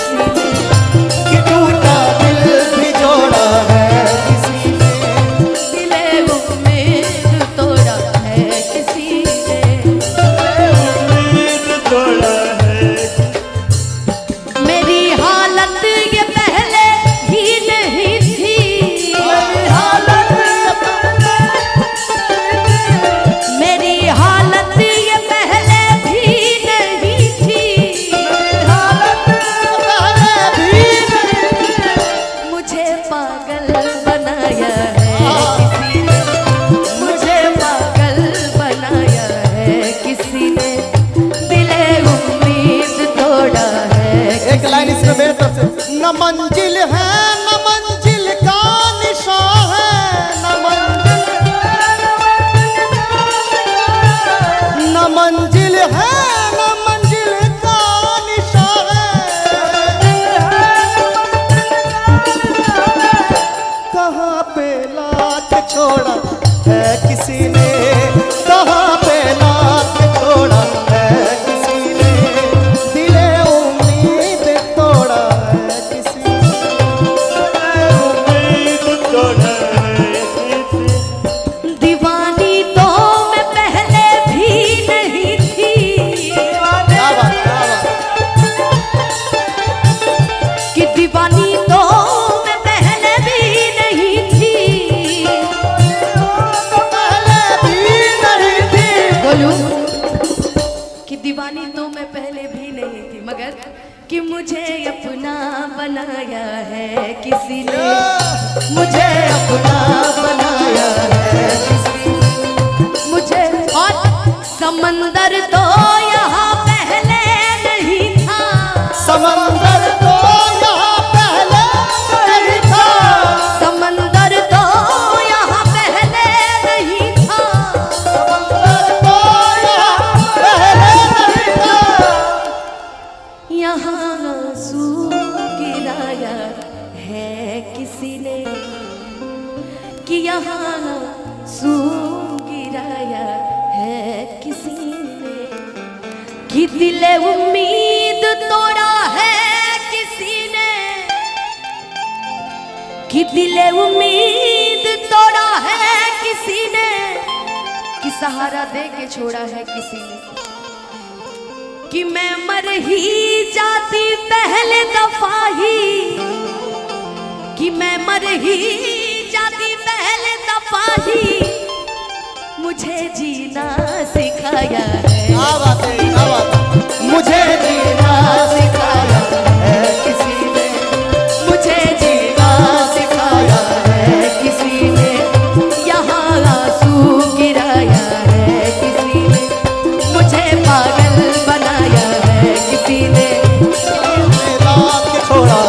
किसी ने, कि टूटा दिल भी जोड़ा है किसी ने, दिले उम्मीद तोड़ा है किसी ने। उम्मीद तोड़ा है। मेरी हालत ये पहले ही नहीं थी, मेरी हालत ये पहले भी नहीं थी, मुझे पागल बनाया है किसी ने, मुझे पागल बनाया है किसी ने, दिले उम्मीद तोड़ा है। एक लाइन इसमें मेरे तरफ से, न मंजिल है न मंजिल का निशान है, न मंजिल न मंजिल है न मंजिल का निशान है, कहाँ पे लात छोड़ा है किसी ने, कहाँ पे लात छोड़ा है किसी ने, दिले उम्मीद तोड़ा है किसी ने। उम्मीद तोड़ा है किसी। दीवानी तो मैं पहले भी नहीं थी, क्या बात, क्या बात। कि दीवानी तो मैं पहले भी नहीं थी, पहले भी नहीं थी, बोलूं कि दीवानी तो मैं पहले भी नहीं थी, मगर कि मुझे अपना बनाया है किसी ने, मुझे अपना बनाया है किसी ने, मुझे। और समंदर तो यहाँ पहले नहीं था, समंदर तो यहाँ पहले नहीं था, समंदर तो यहाँ पहले नहीं था, समंदर तो यहाँ पहले नहीं था, यहाँ आंसू गिराया है किसी ने, कि यहाँ आंसू गिराया है किसी ने, कि दिले उम्मीद तोड़ा है किसी ने, कि दिले उम्मीद तोड़ा है किसी ने, कि सहारा दे के छोड़ा है किसी ने, कि मैं मर ही जाती पहले दफा ही, कि मैं मर ही जाती पहले दफा ही, मुझे जीना सिखाया है, क्या बात है, क्या बात है। मुझे जीना सिखाया है किसी ने, मुझे जीना सिखाया है किसी ने, यहाँ आंसू गिराया है किसी ने, मुझे पागल बनाया है किसी ने, रात छोड़ा